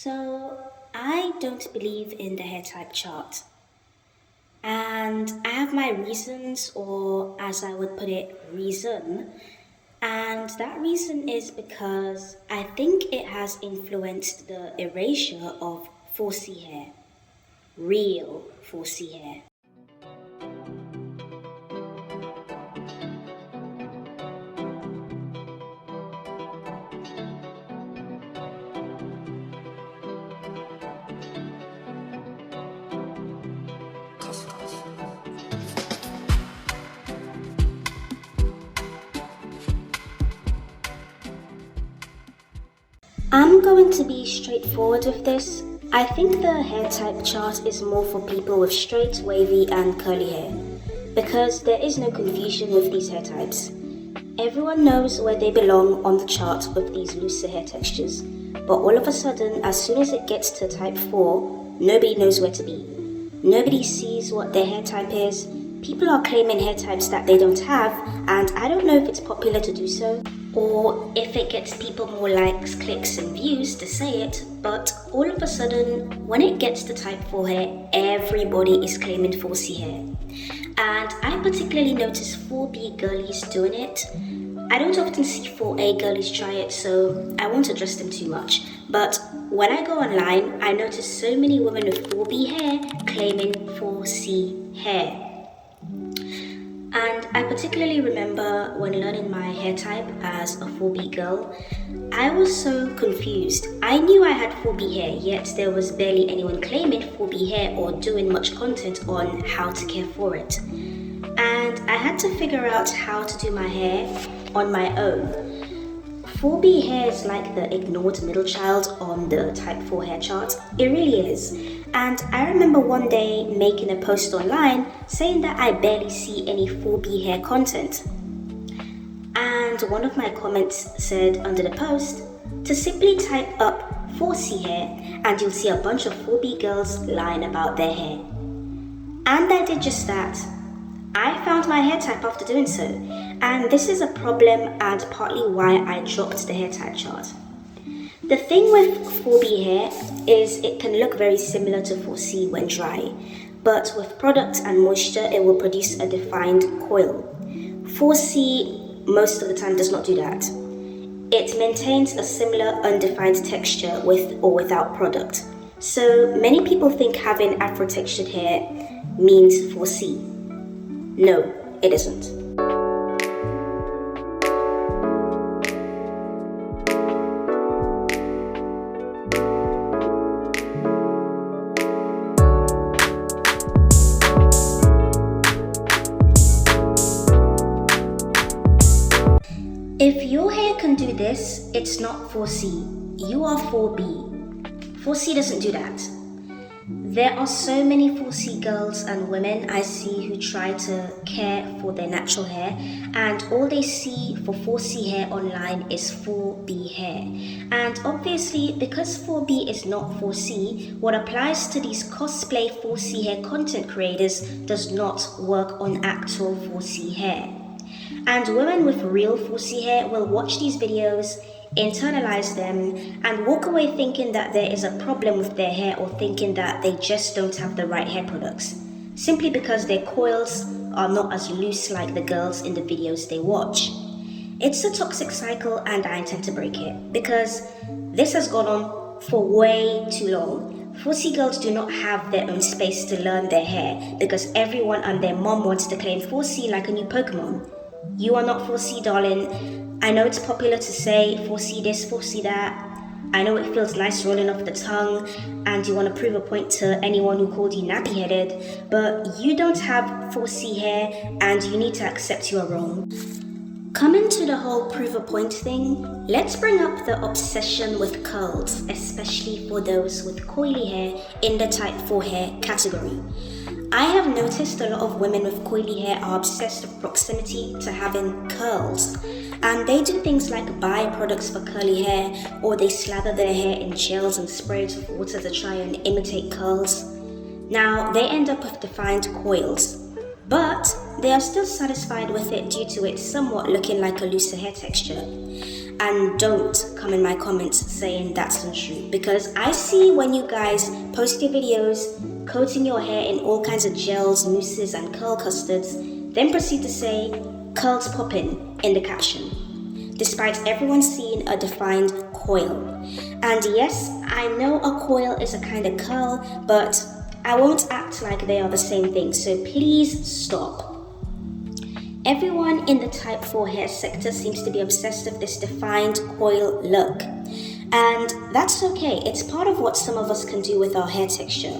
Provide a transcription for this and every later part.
So, I don't believe in the hair type chart. And I have my reasons, or as I would put it, reason. And that reason is because I think it has influenced the erasure of 4C hair, real 4C hair. I'm going to be straightforward with this. I think the hair type chart is more for people with straight, wavy, and curly hair, because there is no confusion with these hair types. Everyone knows where they belong on the chart with these looser hair textures, but all of a sudden, as soon as it gets to type 4, nobody knows where to be. Nobody sees what their hair type is. People are claiming hair types that they don't have, and I don't know if it's popular to do so, or if it gets people more likes, clicks, and views to say it, but all of a sudden, when it gets to type 4 hair, everybody is claiming 4C hair. And I particularly notice 4B girlies doing it. I don't often see 4A girlies try it, so I won't address them too much. But when I go online, I notice so many women with 4B hair claiming 4C hair. And I particularly remember when learning my hair type as a 4B girl, I was so confused. I knew I had 4B hair, yet there was barely anyone claiming 4B hair or doing much content on how to care for it. And I had to figure out how to do my hair on my own. 4B hair is like the ignored middle child on the type 4 hair chart. It really is. And I remember one day making a post online saying that I barely see any 4B hair content. And one of my comments said under the post to simply type up 4C hair and you'll see a bunch of 4B girls lying about their hair. And I did just that. I found my hair type after doing so, and this is a problem and partly why I dropped the hair type chart. The thing with 4B hair is it can look very similar to 4C when dry, but with product and moisture it will produce a defined coil. 4C most of the time does not do that. It maintains a similar undefined texture with or without product. So many people think having afro textured hair means 4C. No, it isn't. If your hair can do this, it's not 4C. You are 4B. 4C doesn't do that. There are so many 4C girls and women I see who try to care for their natural hair, and all they see for 4C hair online is 4B hair. And obviously, because 4B is not 4C, what applies to these cosplay 4C hair content creators does not work on actual 4C hair. And women with real 4C hair will watch these videos, internalize them, and walk away thinking that there is a problem with their hair or thinking that they just don't have the right hair products, simply because their coils are not as loose like the girls in the videos they watch. It's a toxic cycle and I intend to break it, because this has gone on for way too long. 4C girls do not have their own space to learn their hair because everyone and their mom wants to claim 4C like a new Pokemon. You are not 4C, darling. I know it's popular to say 4C this, 4C that. I know it feels nice rolling off the tongue and you want to prove a point to anyone who called you nappy-headed, but you don't have 4C hair and you need to accept you are wrong. Coming to the whole prove a point thing, let's bring up the obsession with curls, especially for those with coily hair in the type 4 hair category. I have noticed a lot of women with coily hair are obsessed with proximity to having curls, and they do things like buy products for curly hair, or they slather their hair in gels and spray it with water to try and imitate curls. Now, they end up with defined coils, but they are still satisfied with it due to it somewhat looking like a looser hair texture. And don't come in my comments saying that's untrue, because I see when you guys post your videos coating your hair in all kinds of gels, mousses and curl custards, then proceed to say curls poppin' in the caption, despite everyone seeing a defined coil. And yes, I know a coil is a kind of curl, but I won't act like they are the same thing, so please stop. Everyone in the type 4 hair sector seems to be obsessed with this defined coil look. And that's okay, it's part of what some of us can do with our hair texture.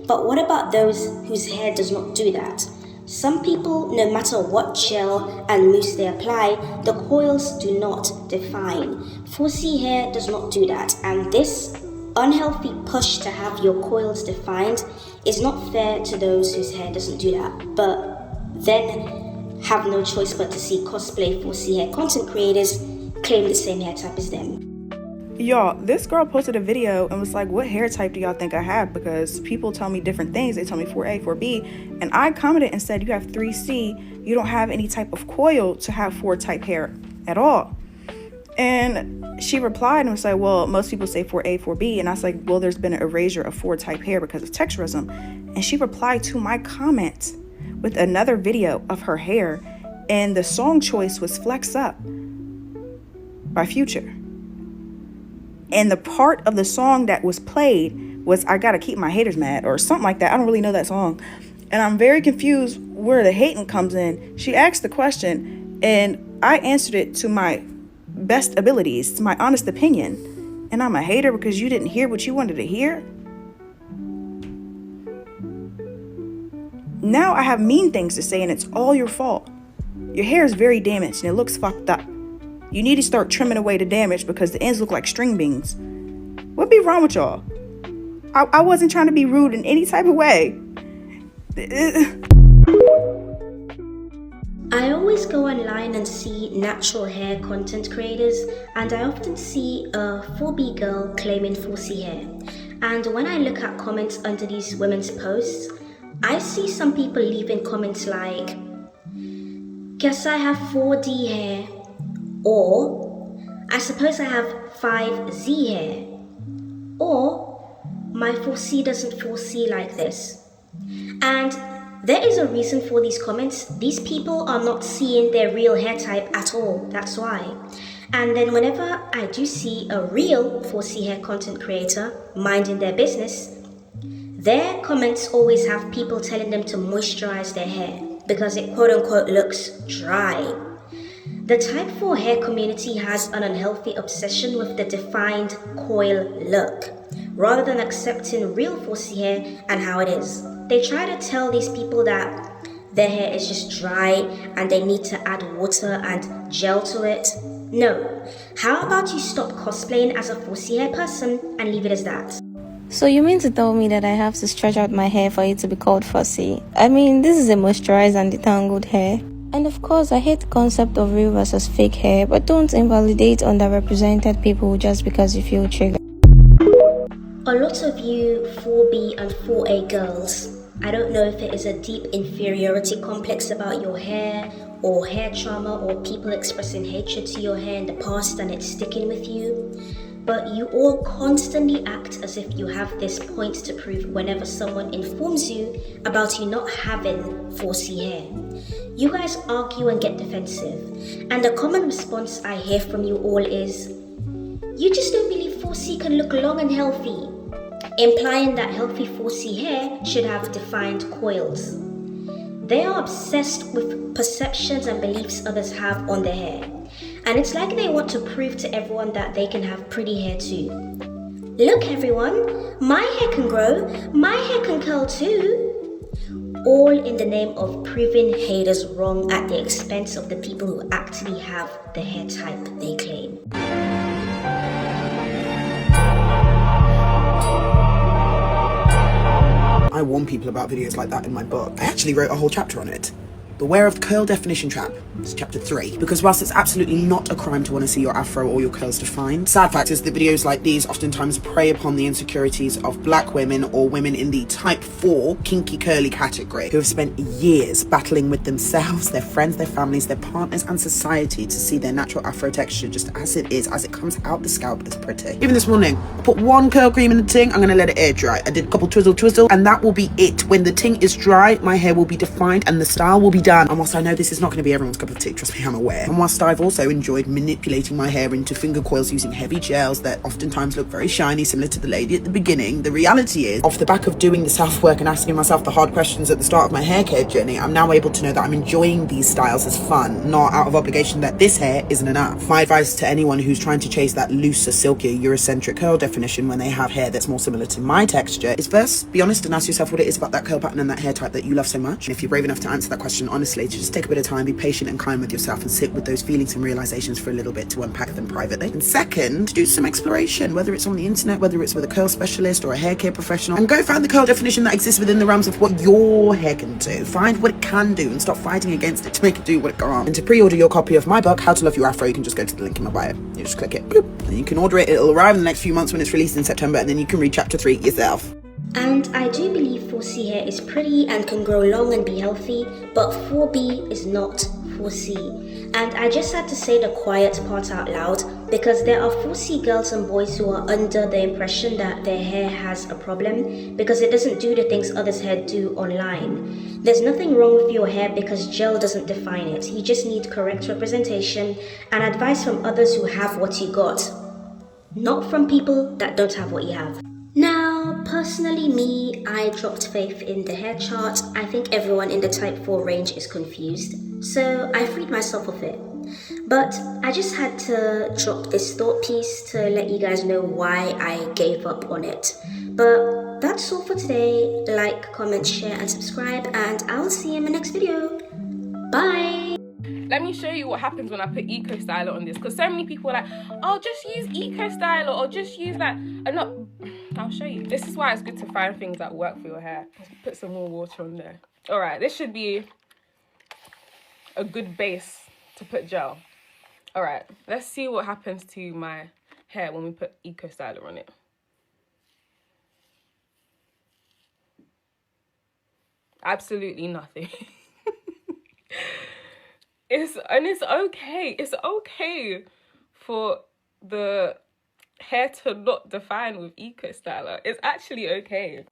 But what about those whose hair does not do that? Some people, no matter what gel and mousse they apply, the coils do not define. 4C hair does not do that, and this unhealthy push to have your coils defined is not fair to those whose hair doesn't do that, but then have no choice but to see cosplay 4C hair content creators claim the same hair type as them. Y'all, this girl posted a video and was like, what hair type do y'all think I have? Because people tell me different things. They tell me 4A, 4B. And I commented and said, you have 3C. You don't have any type of coil to have 4 type hair at all. And she replied and was like, well, most people say 4A, 4B. And I was like, well, there's been an erasure of 4 type hair because of texturism. And she replied to my comment with another video of her hair, and the song choice was Flex Up by Future. And the part of the song that was played was I Gotta Keep My Haters Mad or something like that. I don't really know that song. And I'm very confused where the hating comes in. She asked the question and I answered it to my best abilities, to my honest opinion. And I'm a hater because you didn't hear what you wanted to hear? Now I have mean things to say and it's all your fault. Your hair is very damaged and it looks fucked up. You need to start trimming away the damage because the ends look like string beans. What be wrong with y'all? I wasn't trying to be rude in any type of way. I always go online and see natural hair content creators, and I often see a 4B girl claiming 4C hair. And when I look at comments under these women's posts, I see some people leaving comments like, guess I have 4D hair, or I suppose I have 5Z hair, or my 4C doesn't 4C like this. And there is a reason for these comments. These people are not seeing their real hair type at all, that's why. And then whenever I do see a real 4C hair content creator minding their business, their comments always have people telling them to moisturize their hair because it quote unquote looks dry. The type 4 hair community has an unhealthy obsession with the defined coil look, rather than accepting real 4C hair and how it is. They try to tell these people that their hair is just dry and they need to add water and gel to it. No. How about you stop cosplaying as a 4C hair person and leave it as that? So you mean to tell me that I have to stretch out my hair for it to be called fussy? I mean, this is a moisturized and detangled hair. And of course, I hate the concept of real versus fake hair, but don't invalidate underrepresented people just because you feel triggered. A lot of you 4B and 4A girls, I don't know if it is a deep inferiority complex about your hair, or hair trauma, or people expressing hatred to your hair in the past and it's sticking with you, but you all constantly act as if you have this point to prove whenever someone informs you about you not having 4C hair. You guys argue and get defensive, and the common response I hear from you all is, you just don't believe 4C can look long and healthy, implying that healthy 4C hair should have defined coils. They are obsessed with perceptions and beliefs others have on their hair, and it's like they want to prove to everyone that they can have pretty hair too. Look everyone, my hair can grow, my hair can curl too. All in the name of proving haters wrong at the expense of the people who actually have the hair type they claim. I warn people about videos like that in my book. I actually wrote a whole chapter on it. Beware of the curl definition trap. It's chapter 3. Because whilst it's absolutely not a crime to want to see your afro or your curls defined, sad fact is that videos like these oftentimes prey upon the insecurities of black women or women in the type 4 kinky curly category who have spent years battling with themselves, their friends, their families, their partners and society to see their natural afro texture just as it is, as it comes out the scalp as pretty. Even this morning, I put one curl cream in the ting, I'm going to let it air dry. I did a couple twizzle, and that will be it. When the ting is dry, my hair will be defined and the style will be done. And whilst I know this is not going to be everyone's cup of tea, trust me, I'm aware. And whilst I've also enjoyed manipulating my hair into finger coils using heavy gels that oftentimes look very shiny, similar to the lady at the beginning, the reality is, off the back of doing the self-work and asking myself the hard questions at the start of my hair care journey, I'm now able to know that I'm enjoying these styles as fun, not out of obligation that this hair isn't enough. My advice to anyone who's trying to chase that looser, silkier, Eurocentric curl definition when they have hair that's more similar to my texture is first, be honest and ask yourself what it is about that curl pattern and that hair type that you love so much. And if you're brave enough to answer that question honestly, just take a bit of time, be patient and kind with yourself and sit with those feelings and realizations for a little bit to unpack them privately. And second, do some exploration, whether it's on the internet, whether it's with a curl specialist or a hair care professional, and go find the curl definition that exists within the realms of what your hair can do. Find what it can do and stop fighting against it to make it do what it can't. And to pre-order your copy of my book, How to Love Your Afro, you can just go to the link in my bio. You just click it, bloop, and you can order it. It'll arrive in the next few months when it's released in September, and then you can read chapter 3 yourself. And I do believe 4C hair is pretty and can grow long and be healthy, but 4B is not 4C. And I just had to say the quiet part out loud because there are 4C girls and boys who are under the impression that their hair has a problem because it doesn't do the things others' hair do online. There's nothing wrong with your hair because gel doesn't define it. You just need correct representation and advice from others who have what you got, not from people that don't have what you have. Now, personally me, I dropped faith in the hair chart. I think everyone in the type 4 range is confused, so I freed myself of it. But I just had to drop this thought piece to let you guys know why I gave up on it. But that's all for today. Like, comment, share and subscribe, and I'll see you in my next video. Bye! Let me show you what happens when I put Eco Styler on this, because so many people are like, oh, just use Eco Styler or just use that. And not, I'll show you. This is why it's good to find things that work for your hair. Let's put some more water on there. All right, this should be a good base to put gel. All right, let's see what happens to my hair when we put Eco Styler on it. Absolutely nothing. It's okay. It's okay for the hair to not define with Eco Styler. It's actually okay.